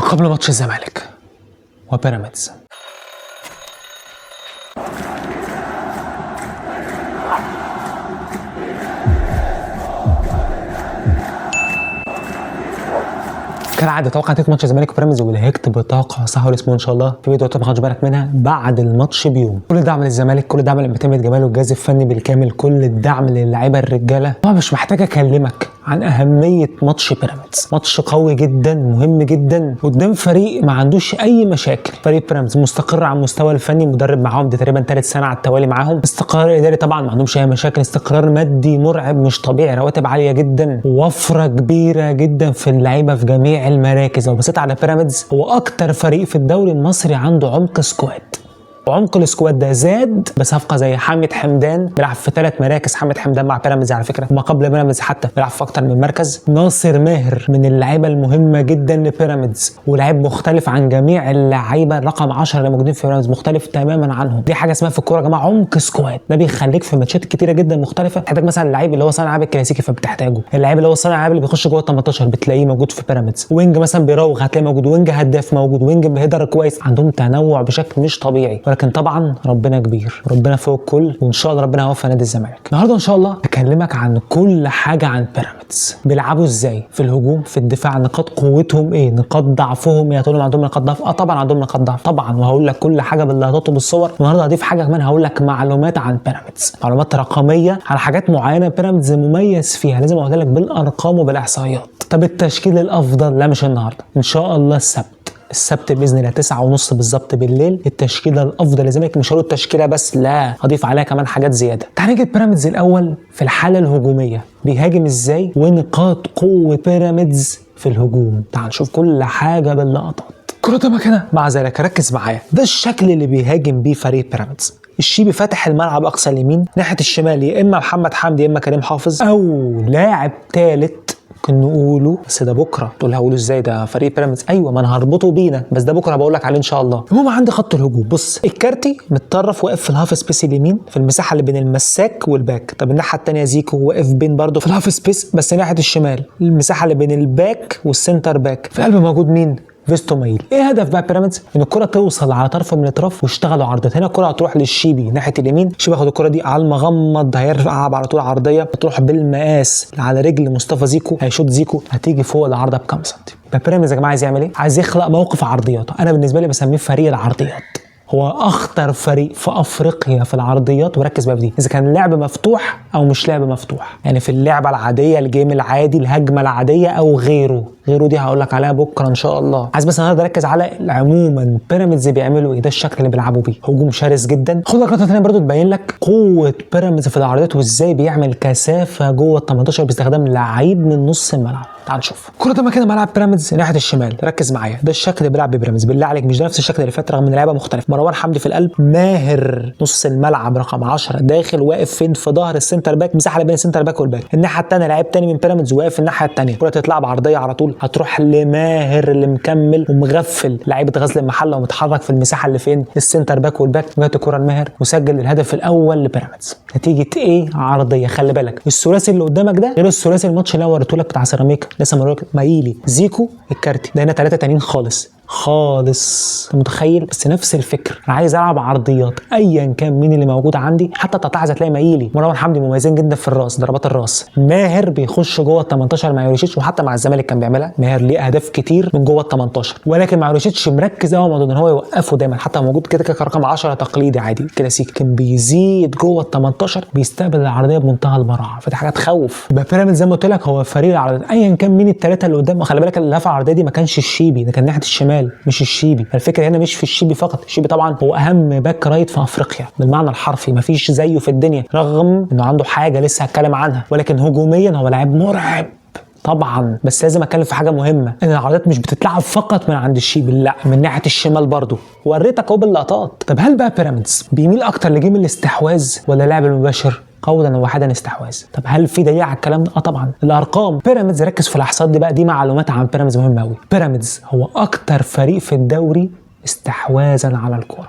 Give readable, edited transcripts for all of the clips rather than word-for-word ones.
قبل ماتش الزمالك وبيراميدز. كالعاده توقع نتيجه ماتش الزمالك وبيراميدز ولهجت بطاقه صح ولا اسمه ان شاء الله في فيديو ما خدش بالك منها بعد الماتش بيوم. كل الدعم للزمالك، كل الدعم لمعتمد جمال والجهاز الفني بالكامل، كل الدعم للاعيبه الرجاله. طبعا مش محتاج اكلمك عن اهميه ماتش بيراميدز، ماتش قوي جدا مهم جدا قدام فريق ما عندوش اي مشاكل. فريق بيراميدز مستقر على المستوى الفني، مدرب معاهم دي تقريبا 3 سنين على التوالي معاهم، استقرار اداري طبعا ما عندهمش اي مشاكل، استقرار مادي مرعب مش طبيعي، رواتب عاليه جدا، وفره كبيره جدا في اللعيبه في جميع المراكز. لو بصيت على بيراميدز هو اكتر فريق في الدوري المصري عنده عمق سكواد، وعمق السكواد ده زاد بصفقه زي حامد حمدان بيلعب في 3 مراكز. حامد حمدان مع بيراميدز على فكره، وما قبل بيراميدز حتى بيلعب في اكتر من مركز. ناصر ماهر من اللعيبه المهمه جدا لبيراميدز، ولاعيب مختلف عن جميع اللعيبه رقم 10 اللي موجودين في بيراميدز، مختلف تماما عنهم. دي حاجه اسمها في الكوره يا جماعه عمق سكواد، ده بيخليك في ماتشات كتيره جدا مختلفه تحتاج مثلا اللعيب اللي هو صانع العاب الكلاسيكي فبتحتاجه، اللعيب اللي هو صانع العاب اللي بيخش جوه ال 18 بتلاقيه موجود في بيراميدز، وينج مثلا بيراوغ هتلاقيه موجود، وينج هداف موجود، وينج بهدر كويس. عندهم تنوع بشكل مش طبيعي، ولكن طبعا ربنا كبير، ربنا فوق الكل، وان شاء الله ربنا هيوفق نادي الزمالك. النهارده ان شاء الله اكلمك عن كل حاجه عن بيراميدز، بيلعبوا ازاي في الهجوم في الدفاع، نقاط قوتهم ايه، نقاط ضعفهم. يا تقول عندهم نقاط ضعف؟ طبعا عندهم نقاط ضعف طبعا، وهقول لك كل حاجه باللقطات وبالصور. والنهارده هضيف حاجه كمان، هقول لك معلومات عن بيراميدز، معلومات رقميه على حاجات معينه بيراميدز مميز فيها، لازم اقول لك بالارقام وبالاحصائيات. طب التشكيل الافضل؟ لا مش النهارده، ان شاء الله السبت باذن الله 9:30 بالظبط بالليل التشكيله الافضل للزمالك. مش هقول التشكيله بس، لا هضيف عليها كمان حاجات زياده. تعال نيجي بيراميدز الاول في الحاله الهجوميه، بيهاجم ازاي ونقاط قوه بيراميدز في الهجوم. تعال نشوف كل حاجه باللقطات. كرة ده كده. مع ذلك ركز معايا، ده الشكل اللي بيهاجم بيه فريق بيراميدز. الشيبي فاتح الملعب اقصى اليمين، ناحيه الشمال يا اما محمد حمدي يا اما كريم حافظ، او لاعب ثالث ممكن نقوله، بس ده بكره. تقول هقوله ازاي ده فريق بيراميدز؟ ايوه ما انا هربطه بينا، بس ده بكره بقول لك عليه ان شاء الله. المهم عندي خط الهجوم، بص الكارتي متطرف واقف في الهاف سبيس اليمين في المساحه اللي بين المساك والباك. طب الناحيه الثانيه زيكو واقف بين برده في الهاف سبيس بس ناحيه الشمال، المساحه اللي بين الباك والسنتر باك. في قلب موجود مين؟ فيستو مايل. ايه هدف بقى بيراميدز؟ ان الكره توصل على طرف من الاطراف واشتغلوا عرضات. هنا الكره هتروح للشيبي ناحيه اليمين، الشيبي ياخد الكره دي على المغمض هيرفع على طول عرضيه، تروح بالمقاس على رجل مصطفى زيكو، هيشوط زيكو هتيجي فوق العارضه بكام سنتي. بيراميدز يا جماعه عايز يعمل ايه؟ عايز يخلق موقف عرضيات. انا بالنسبه لي بسميه فريق العرضيات، هو اخطر فريق في افريقيا في العرضيات. وركز بقى في دي، اذا كان اللعب مفتوح او مش لعب مفتوح، يعني في اللعبه العاديه الجيم العادي الهجمه العاديه او غيره دي هقول لك عليها بكره ان شاء الله. عايز بس النهارده اركز على عموما بيراميدز بيعملوا ايه، ده الشكل اللي بيلعبوا بيه، هجوم شرس جدا. خد لك نقطه ثانيه برده تبين لك قوه بيراميدز في العرضيات وازاي بيعمل كثافه جوه ال 18 باستخدام لعيب من نص الملعب. تعال نشوف كرة ده كده. ملعب بيراميدز ناحيه الشمال، ركز معايا، ده الشكل اللي بيلعب بيراميدز. بالله عليك مش ده نفس الشكل اللي فات رغم ان اللعيبه مختلف. مروان حمدي في القلب، ماهر نص الملعب رقم 10 داخل واقف فين؟ في ظهر السنتر باك، مساحه اللي بين السنتر باك والباك. الناحيه الثانيه لعيب ثاني من بيراميدز واقف الناحيه الثانيه، الكره تتلعب عرضيه على طول هتروح لماهر اللي مكمل ومغفل لعيبه غزل المحله ومتحرك في المساحه اللي فين؟ السنتر باك والباك. جت الكره لماهر وسجل الهدف الاول لبيراميدز. نتيجه ايه؟ عرضيه. خلي بالك الثلاثي اللي قدامك ده غير الثلاثي الماتش اللي انا وريته لك بتاع سيراميكا، لسه موريك مايلي زيكو الكارتي، ده هنا 3 تانيين خالص. انت متخيل؟ بس نفس الفكر، انا عايز العب عرضيات ايا كان مين اللي موجود عندي. حتى تتعز هتلاقي مايلي مروان حمدي مميزين جدا في الراس، ضربات الراس. ماهر بيخش جوه ال 18 مع يوريشيتش، وحتى مع الزمالك كان بيعملها. ماهر ليه اهداف كتير من جوه ال 18، ولكن مع يوريشيتش مركز قوي موضوع ان هو يوقفه دايما، حتى موجود كده كرقم 10 تقليدي عادي كلاسيكي، كان بيزيد جوه ال 18 بيستقبل العرضيه بمنتهى البراعه. فدي حاجه تخوف. يبقى بيراميدز زي ما قلت لك هو فريق العرضيات ايا كان مين الثلاثه اللي قدام. خلي بالك اللي لفع العرضيه دي ما كانش الشيبي، ده كان ناحيه الشمال مش الشيبي. الفكره هنا مش في الشيبي فقط، الشيبي طبعا هو اهم باك رايت في افريقيا بالمعنى الحرفي، مفيش زيه في الدنيا، رغم انه عنده حاجه لسه هتكلم عنها، ولكن هجوميا هو لاعب مرعب طبعا. بس لازم اتكلم في حاجه مهمه، ان العرضيات مش بتتلعب فقط من عند الشيبي، لا من ناحيه الشمال برضه، وريتك اهو باللقطات. طب هل بقى بيراميدز بيميل اكتر لجيم الاستحواذ ولا اللعب المباشر؟ قولا واحدا استحواذ. طب هل في دليل على الكلام ده؟ طبعا الارقام. بيراميدز ركز في الاحصائيات دي بقى، دي معلومات عن بيراميدز مهمه قوي. بيراميدز هو اكتر فريق في الدوري استحواذا على الكره،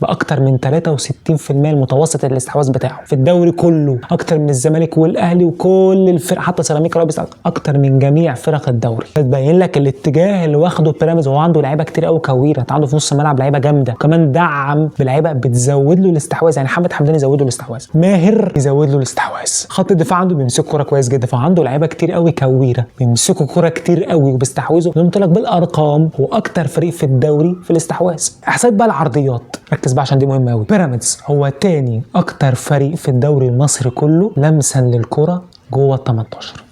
باكتر من 63% المتوسط الاستحواذ بتاعه في الدوري كله، اكتر من الزمالك والاهلي وكل الفرق، حتى سيراميكا رابس اكتر من جميع فرق الدوري. بتبين لك الاتجاه اللي واخده بيراميدز. هو عنده لعيبه كتير قوي كويره، عنده في نص الملعب لعيبه جامده، كمان دعم بلعيبه بتزود له الاستحواذ. يعني محمد حمدان يزود له الاستحواذ، ماهر يزود له الاستحواذ، خط الدفاع عنده بيمسك كوره كويس جدا، فعنده لعيبه كتير قوي كويره بيمسكوا كوره كتير قوي وبيستحوذوا. قلت لك بالارقام هو اكتر فريق في الدوري في الاستحواذ. احصائيات بقى العرضيات، ركز بقى عشان دي مهمه قوي. بيراميدز هو تاني اكتر فريق في الدوري المصري كله لمسا للكره جوه ال 18.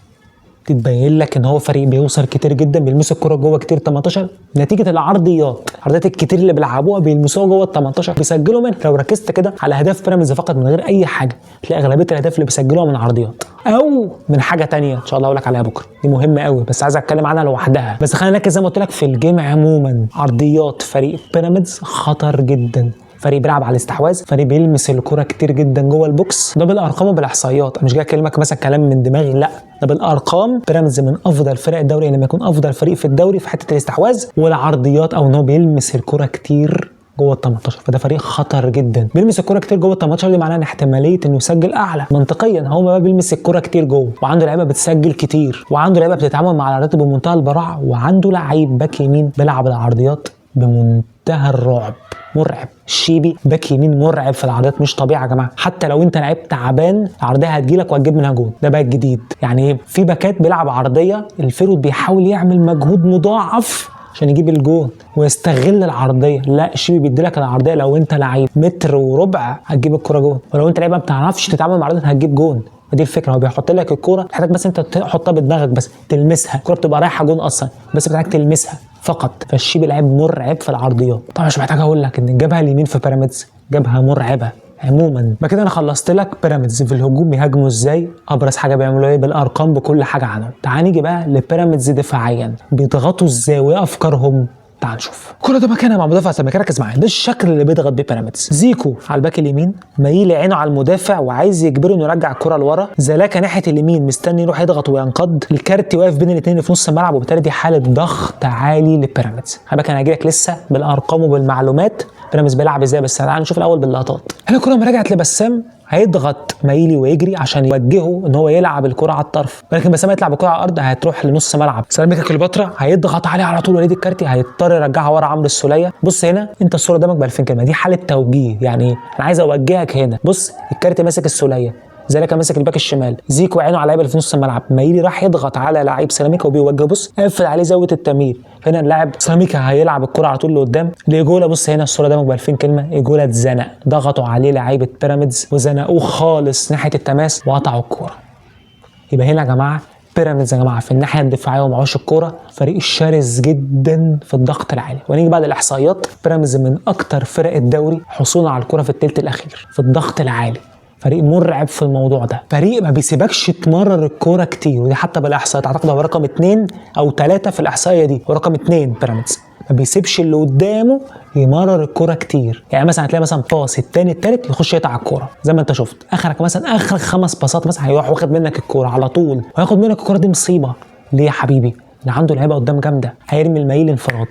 تتبين لك ان هو فريق بيوصل كتير جدا، بيلمسوا الكره جوه كتير 18 نتيجه العرضيات الكتير اللي بيلعبوها بيلمسوها جوه ال 18 بيسجلوا منها. لو ركزت كده على اهداف بيراميدز فقط من غير اي حاجه تلاقي اغلبيه الاهداف اللي بيسجلوها من عرضيات او من حاجه تانية ان شاء الله اقول لك عليها بكره، دي مهمه قوي بس عايز اتكلم عنها لوحدها. بس خلينا نركز زي ما قلت لك في الجيم عموما. عرضيات فريق بيراميدز خطر جدا، فريق بيلعب على الاستحواذ، فريق بيلمس الكرة كتير جدا جوه البوكس. ده بالارقام وبالاحصائيات، مش جاي اكلمك مثلا كلام من دماغي، لا ده بالارقام. بيراميدز من افضل فرق الدوري لما يكون افضل فريق في الدوري في حته الاستحواذ والعرضيات، او ان هو بيلمس الكرة كتير جوه ال 18. فده فريق خطر جدا، بيلمس الكرة كتير جوه ال 18 دي معناها ان احتماليه انه يسجل اعلى منطقيا. هو ما بيلمس الكرة كتير جوه، وعنده لعيبه بتسجل كتير، وعنده لعيبه بتتعامل مع العرضيات بمنتهى البراعه، وعنده لعيب باك يمين بيلعب العرضيات بمنتهى الرعب، مرعب. الشيبي باك يمين مرعب في العرضيات مش طبيعي يا جماعه. حتى لو انت لعيب تعبان العرضيه هتجيلك وهتجيب منها جول. ده باك جديد. يعني ايه؟ في باكات بيلعب عرضيه الفيرود بيحاول يعمل مجهود مضاعف عشان يجيب الجول ويستغل العرضيه. لا الشيبي بيديلك العرضيه لو انت لعيب متر وربع هتجيب الكره جول، ولو انت لعيب ما بتعرفش تتعامل مع العرضيه هتجيب جول. دي الفكره، هو بيحط لك الكوره محتاج بس انت تحطها بدماغك بس تلمسها، الكوره بتبقى رايحه جون اصلا بس محتاج تلمسها فقط. فالشيبي لعيب مرعب في العرضيات. طبعا مش محتاج اقول لك ان الجبهه اليمين في بيراميدز جبهه مرعبه عموما. بكده انا خلصت لك بيراميدز في الهجوم بيهاجموا ازاي، ابرز حاجه بيعملوا ايه بالارقام بكل حاجه عنهم. تعال نيجي بقى لبيراميدز دفاعيا بيضغطوا ازاي وايه افكارهم. تعال نشوف. كل ده مكانها مع مدافع سمكه، ركز معايا. ده الشكل اللي بيضغط بيه بيراميدز. زيكو على الباك اليمين مايل عينه على المدافع وعايز يجبره انه يرجع الكره لورا. زلاكا ناحيه اليمين مستني يروح يضغط وينقض. الكارتي واقف بين الاثنين في نص الملعب، وبالتالي دي حاله ضغط عالي لبيراميدز. خلي بالك انا هاجي لك لسه بالارقام وبالمعلومات بيراميدز بيلعب ازاي، بس تعال نشوف الاول باللقطات. هنا الكره لما رجعت لبسام هيضغط مايلي ويجري عشان يوجهه ان هو يلعب الكره على الطرف، ولكن بسام يطلع بالكره على الارض هتروح لنص ملعب. سيراميكا كليوباترا هيضغط عليه على طول. وليد الكارتي هيضطر يرجعها ورا عمرو السوليه. بص هنا انت الصوره قدامك ب 2000 كلمه، دي حاله توجيه. يعني انا عايز اوجهك هنا. بص الكارتي ماسك السوليه، زلاكا ماسك الباك الشمال، زيكو عينه على لعيبه اللي في نص الملعب، مايلي راح يضغط على لعيب سيراميكا وبيوجه. بص قافل عليه زاويه التمرير. هنا اللاعب سيراميكا هيلعب الكره على طول لقدام لإيجولا. بص هنا الصوره قدامك ب 2000 كلمه، إيجولا اتزنق، ضغطوا عليه لعيبه بيراميدز وزنقوه خالص ناحيه التماس وقطعوا الكوره. يبقى هنا يا جماعه بيراميدز يا جماعه في الناحيه الدفاعيه ومعهوش الكوره فريق شرس جدا في الضغط العالي. ونيجي بعد الاحصائيات، بيراميدز من اكتر فرق الدوري حصولا على الكوره في الثلث الاخير في الضغط العالي. فريق مرعب في الموضوع ده، فريق ما بيسيبكش تمرر الكوره كتير، ودي حتى بالاحصائيات اعتقد هو رقم 2 أو 3 في الاحصائيه دي، ورقم 2 بيراميدز ما بيسيبش اللي قدامه يمرر الكوره كتير. يعني مثلا هتلاقي مثلا باص الثاني الثالث يخش يقطع الكوره زي ما انت شفت، اخرك مثلا اخر 5 باصات مثلا هيروح واخد منك الكوره على طول وهياخد منك الكوره. دي مصيبه. ليه يا حبيبي؟ اللي عنده لعيبه قدام جامده، هيرمي المايل انفراد،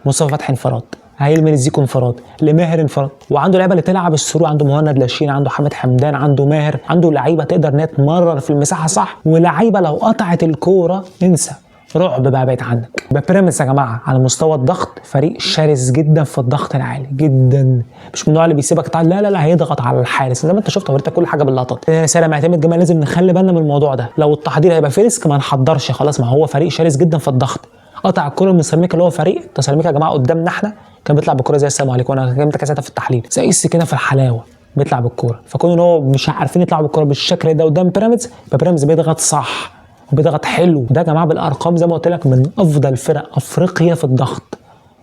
مصطفى فتحي انفراد، هيرمي زيكو انفراد، لماهر انفراد، وعنده لعيبه اللي تلعب السرور، عنده مهند لاشين، عنده حمد حمدان، عنده ماهر، عنده لعيبه تقدر انها تمرر في المساحه صح، ولعيبه لو قطعت الكوره انسى، رعب بقى بعيد عنك. يبقى بيراميدز يا جماعه على مستوى الضغط فريق شرس جدا في الضغط العالي جدا، مش من النوع اللي بيسيبك تعال، لا لا لا هيضغط على الحارس زي ما انت شفت وريتك كل حاجه باللقطات. سلام معتمد جمال لازم نخلي بالنا من الموضوع ده، لو التحضير هيبقى في ريسك ما نحضرش خلاص، ما هو فريق شرس جدا في الضغط. قطع الكوره من سيراميكا اللي هو فريق سيراميكا يا جماعه قدامنا احنا كان بيطلع بالكوره زي السلام عليكم، وانا كلمتك ساعتها في التحليل زي السكينه في الحلاوه بيطلع بالكوره، فكون ان هو مش عارفين يطلعوا بالكوره بالشكل ده قدام بيراميدز، يبقى بيراميدز بيضغط صح وبيضغط حلو. ده يا جماعه بالارقام زي ما قلت لك من افضل فرق افريقيا في الضغط.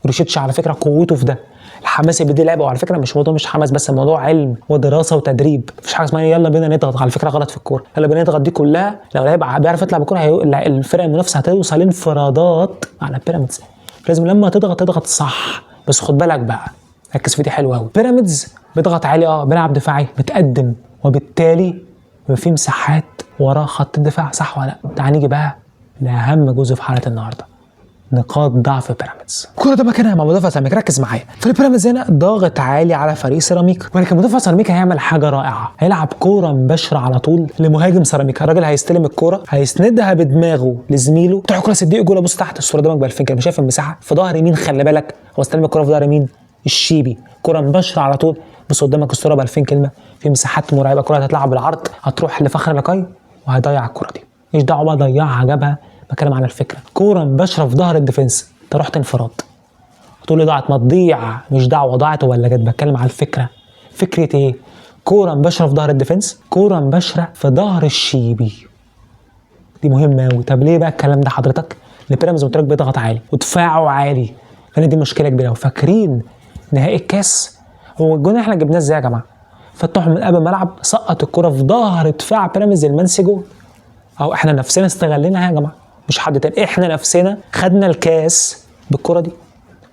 روشيتش على فكره قوته في ده، الحماس اللي بيدي لعبه، وعلى فكره مش موضوع مش حماس بس، الموضوع علم ودراسه وتدريب، مفيش حاجه اسمها يلا بينا نضغط، على فكره غلط في الكوره، يلا بينا نضغط دي كلها لو لعيب بيعرف يطلع بالكوره الفرق المنافسه هتوصل انفرادات على بيراميدز. لازم لما تضغط صح، بس خد بالك بقى ركز في دي حلوه قوي. بيراميدز بيضغط عالي بيلعب دفاعي متقدم، وبالتالي بيبقى في مساحات ورا خط الدفاع صح ولا لا؟ تعال نيجي بقى لاهم جزء في حلقه النهارده، نقاط ضعف بيراميدز. الكوره ده مكانها مع مدافع سيراميكا، ركز معايا. فريق بيراميدز هنا ضاغط عالي على فريق سيراميكا، ولكن مدافع سيراميكا هيعمل حاجه رائعه، هيلعب كوره مباشره على طول لمهاجم سيراميكا. الراجل هيستلم الكوره، هيسندها بدماغه لزميله، تروح الكوره صديق جول ابص تحت الصوره ده مقبل فين كده، مش شايف المساحه في ظهر يمين، خلي بالك هو استلم الكوره في ظهر يمين الشيبي، كوره مباشره على طول. بص قدامك الصوره ب 2000 كلمه، في مساحات مرعبه، كوره هتتلعب بالعرض هتروح لفخر لقاي وهيضيع الكوره دي، مش دعوه بقى ضيعها جابها، بتكلم على الفكره. كوره مباشره في ظهر الديفنس، انت رحت انفراد هتقول لي ضاعت، ما تضيع، مش دعوه ضاعت ولا جت، بتكلم على الفكره. فكره ايه؟ كوره مباشره في ظهر الديفنس، كوره مباشره في ظهر الشيبي، دي مهمه قوي. طب ليه بقى الكلام ده حضرتك؟ ان بيراميدز قلت لك بيضغط عالي ودفاعه عالي، فانا دي مشكله كبيره. وفاكرين نهائي الكاس هو الجون اللي احنا جبناه ازاي يا جماعه؟ فتحوا من قبل الملعب، سقط الكوره في ظهر دفاع بيراميدز المنسي جول، او احنا نفسنا استغليناها يا جماعه، مش حد تاني، احنا نفسنا خدنا الكاس بالكوره دي.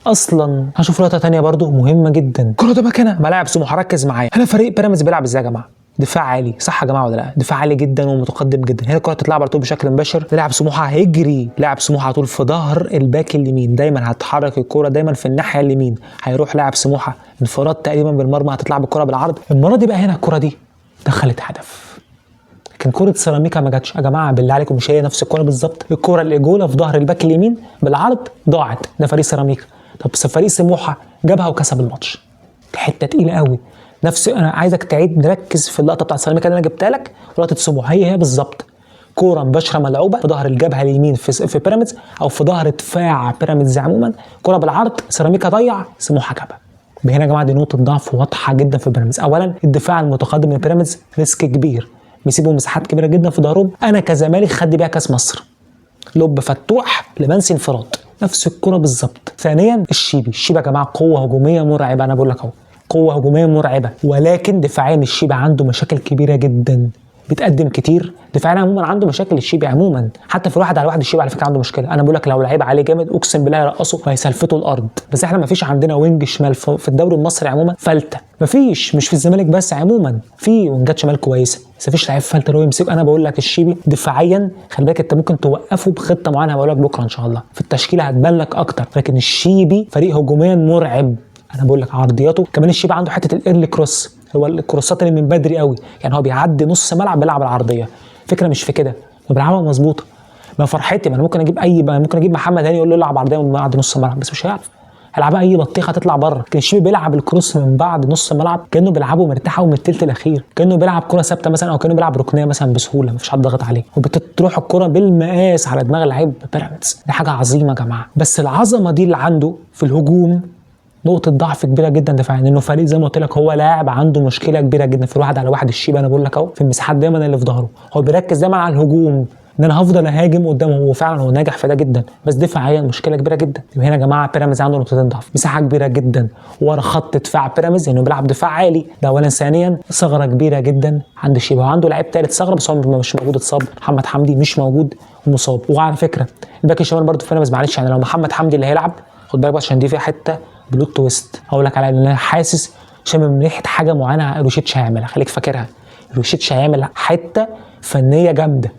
اصلا هشوف لقطه تانية برضو مهمه جدا. الكوره ده مكانها ملاعب سموحه، ركز معايا. هنا فريق بيراميدز بيلعب ازاي يا جماعه؟ دفاع عالي، صح يا جماعه ولا لا؟ دفاع عالي جدا ومتقدم جدا. هنا الكوره تتلعب على طول بشكل مباشر، لاعب سموحه هيجري، لاعب سموحه على طول في ظهر الباك اليمين، دايما هتحرك الكوره دايما في الناحيه اليمين، هيروح لاعب سموحه انفراد تقريبا بالمرمى، هتتلعب الكوره بالعرض. المره دي بقى هنا الكوره دي دخلت هدف، لكن كوره سيراميكا ما جاتش يا جماعه، بالله عليكم مش هي نفس الكوره بالظبط؟ الكوره اللي جوله في ظهر الباك اليمين بالعرض ضاعت، ده فريق سيراميكا. طب فريق سموحه جابها وكسب الماتش، حته تقيله قوي. نفس انا عايزك تعيد نركز في اللقطه بتاعت سيراميكا اللي انا جبتها لك ولقطه سموحه، هي بالظبط، كوره مباشره ملعوبه في ظهر الجبهه اليمين في بيراميدز او في ظهر دفاع بيراميدز عموما، كوره بالعرض سيراميكا ضيع، سموحه جابها. هنا يا جماعه دي نقطه ضعف واضحه جدا في بيراميدز. اولا الدفاع المتقدم من بيراميدز ريسك كبير، بيسيبوا مساحات كبيره جدا في ظهرهم، انا كزمالك خد بيها كاس مصر، لوب فتوح لمنسي انفراد، نفس الكرة بالظبط. ثانيا الشيبي يا جماعه قوه هجوميه مرعبه، انا بقول لك اهو قوه هجوميه مرعبه، ولكن دفاعيا الشيبي عنده مشاكل كبيره جدا، بيتقدم كتير دفاعيا عموما، عنده مشاكل الشيبي عموما، حتى في الواحد على واحد الشيبي على فكره عنده مشكله. انا بقول لك لو لعيب عليه جامد اقسم بالله يرقصه وهيسلفته الارض، بس احنا ما فيش عندنا وينج شمال في الدوري المصري عموما فلته، ما فيش، مش في الزمالك بس، عموما في وينجات شمال كويسه بس ما فيش لعيب فلته اللي هو يمسك. انا بقول لك الشيبي دفاعيا خلي بالك انت ممكن توقفه بخطه معينه، هقول لك بكره ان شاء الله في التشكيله هتبان لك اكتر، لكن الشيبي فريق هجوميا مرعب. انا بقول لك عرضياته كمان، الشيبي عنده حته الايرلي كروس، هو الكروسات اللي من بدري قوي، يعني هو بيعدي نص ملعب بيلعب العرضيه، فكره مش في كده، بيلعبها مظبوطه. ما فرحتي، ما انا ممكن اجيب محمد هاني يقول له العب عرضيه من بعد نص الملعب، بس مش هيعرف، هيلعبها اي بطيخه تطلع بره. لكن الشيبي بيلعب الكروس من بعد نص الملعب كانه بيلعبه مرتاح ومن الثلث الاخير، كانه بيلعب كره ثابته مثلا، او كانه بيلعب ركنيه مثلا بسهوله، مفيش حد ضاغط عليه، وبتروح الكره بالمقاس على دماغ لعيب بيراميدز. دي حاجه عظيمه يا جماعه. بس العظمه دي اللي عنده في الهجوم نقطة ضعف كبيرة جدا دفاعيا، انه فريق زي ما قلت لك هو لاعب عنده مشكلة كبيرة جدا في الواحد على واحد الشيبي. انا بقول لك اهو في المساحات دايما اللي في ظهره، هو بيركز دايما على الهجوم، ان انا هفضل اهاجم قدامه، هو فعلا هو ناجح في ده جدا، بس دفاعيا مشكلة كبيرة جدا. يبقى هنا يا جماعة بيراميدز عنده نقطتين ضعف، مساحة كبيرة جدا ورا خط دفاع بيراميدز انه بيلعب دفاع عالي، ده اولا. ثانيا ثغرة كبيرة جدا عند الشيبي، وعنده لعيب ثالث ثغرة بس هو مش موجود، اتصاب، محمد حمدي مش موجود ومصاب. وعلى فكرة الباك الشمال برضه في بيراميدز معلش، يعني لو محمد حمدي اللي هيلعب خد بالك عشان دي فيها حتة بلوت تويست هقول لك عليها، لان انا حاسس شامم ريحه حاجه معينه روشيتش هيعملها، خليك فاكرها، روشيتش هيعمل حته فنيه جامده،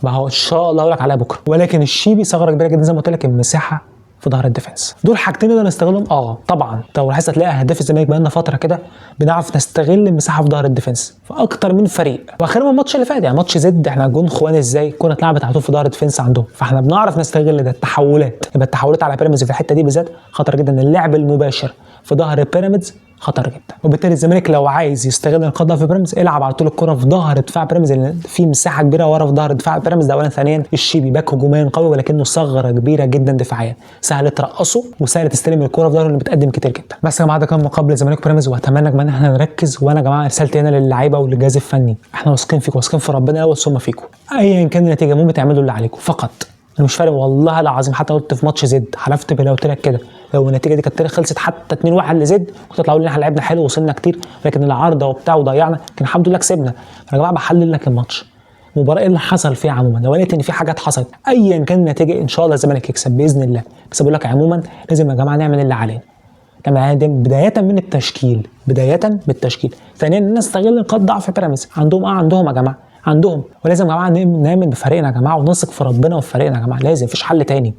ما هو ان شاء الله هقول لك عليها بكره. ولكن الشيبي ثغره كبيره جدا زي ما قلت لك، المساحه في ظهر الديفنس، دول حاجتين نقدر نستغلهم. طبعا لو لاحظت هتلاقي اهداف الزمالك بقى لنا فتره كده بنعرف نستغل المساحه في ظهر الديفنس في اكتر من فريق، واخرهم الماتش اللي فات، يعني ماتش زد احنا جون خوان ازاي كنا اتلعبت على طول في ظهر الديفنس عندهم، فاحنا بنعرف نستغل ده. التحولات، يبقى التحولات على بيراميدز في الحته دي بالذات خطر جدا، اللعب المباشر في ظهر بيراميدز خطر جدا. وبالتالي الزمالك لو عايز يستغل نقاط ضعف بيراميدز العب على طول الكره في ظهر دفاع بيراميدز، لان في مساحه كبيره ورا في ظهر دفاع بيراميدز ده اولا. ثانيا الشيبي باك هجوميا قوي ولكنه ثغره كبيره جدا دفاعيا، سهل ترقصه وسهل تستلم الكره في ظهره اللي بتقدم كتير جدا. بس يا جماعه ده كان مقابل الزمالك وبيراميدز، واتمنى كمان ان احنا نركز، وانا يا جماعه رسالتي هنا للعيبه وللجهاز الفني، احنا واثقين فيكم، واثقين في ربنا الاول ثم فيكم، ايا كان النتيجه المهم تعملوا اللي عليكم فقط، انا مش فارق والله العظيم. حتى قلت في ماتش زد حلفت بالله قلت لك كده، لو النتيجه دي كانت خلصت حتى 2-1 لزد كنت تطلعوا لي ان احنا لعبنا حلو ووصلنا كتير، لكن العارضه وبتاع وضيعنا، لكن الحمد لله كسبنا. فانا يا جماعه بحلل لك الماتش، المباراه اللي حصل فيها عموما، لو لقيت ان في حاجات حصلت ايا كان النتيجه ان شاء الله الزمالك يكسب باذن الله، بس بقول لك عموما لازم يا جماعه نعمل اللي علينا. بدايه من التشكيل، بدايه بالتشكيل. ثانيا ان نستغل نقاط ضعف بيراميدز عندهم يا جماعه عندهم، ولازم يا جماعه نامن بفريقنا يا جماعه ونثق في ربنا وفي فريقنا يا جماعه، لازم، مفيش حل تاني.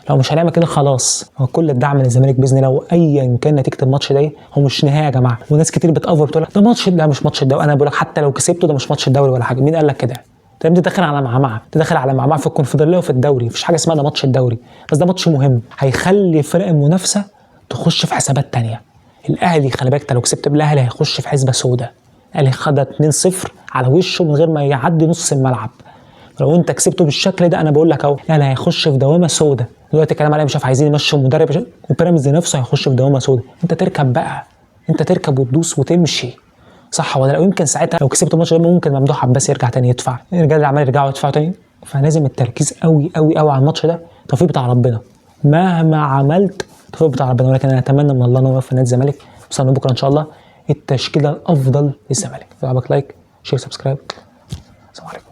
لو مش هنعمل كده خلاص هو كل الدعم للزمالك باذن الله، وايا كان نتيجه الماتش ده هو مش نهايه يا جماعه. وناس كتير بتأفور بتقول لك ده ماتش، لا مش ماتش الدوري. انا بقول لك حتى لو كسبته ده مش ماتش الدوري ولا حاجه. مين قال لك كده؟ انت داخل على معمعه، انت داخل على معمعه في الكونفدراليه وفي الدوري. مفيش حاجه اسمها ده ماتش الدوري، بس ده ماتش مهم هيخلي فرق المنافسه تخش في حسابات تانية. الاهلي خلي بالك لو كسبت بالاهلي هيخش في حسبه سوداء. الاهلي خد 2-0 على وشه من غير ما يعدي نص الملعب. لو انت كسبته بالشكل ده انا بقول لك اهو الاهلي هيخش في دوامه سوداء. دلوقتي الكلام عليه مش عارف عايزين يمشوا المدرب، وبيراميدز نفسه هيخش في دوامه سوداء. انت تركب بقى، انت تركب وتدوس وتمشي، صح ولا لا؟ ويمكن ساعتها لو كسبت الماتش ده ممكن ممدوح عباس يرجع تاني يدفع، الرجاله العمال يرجعوا يدفعوا تاني. فلازم التركيز قوي قوي قوي على الماتش ده. التوفيق بتاع ربنا، مهما عملت التوفيق بتاع ربنا. ولكن انا اتمنى من الله ان هو يوفق نادي الزمالك. وصلنا بكره ان شاء الله التشكيله الافضل للزمالك. فعجبك لايك شير سبسكرايب. السلام عليكم.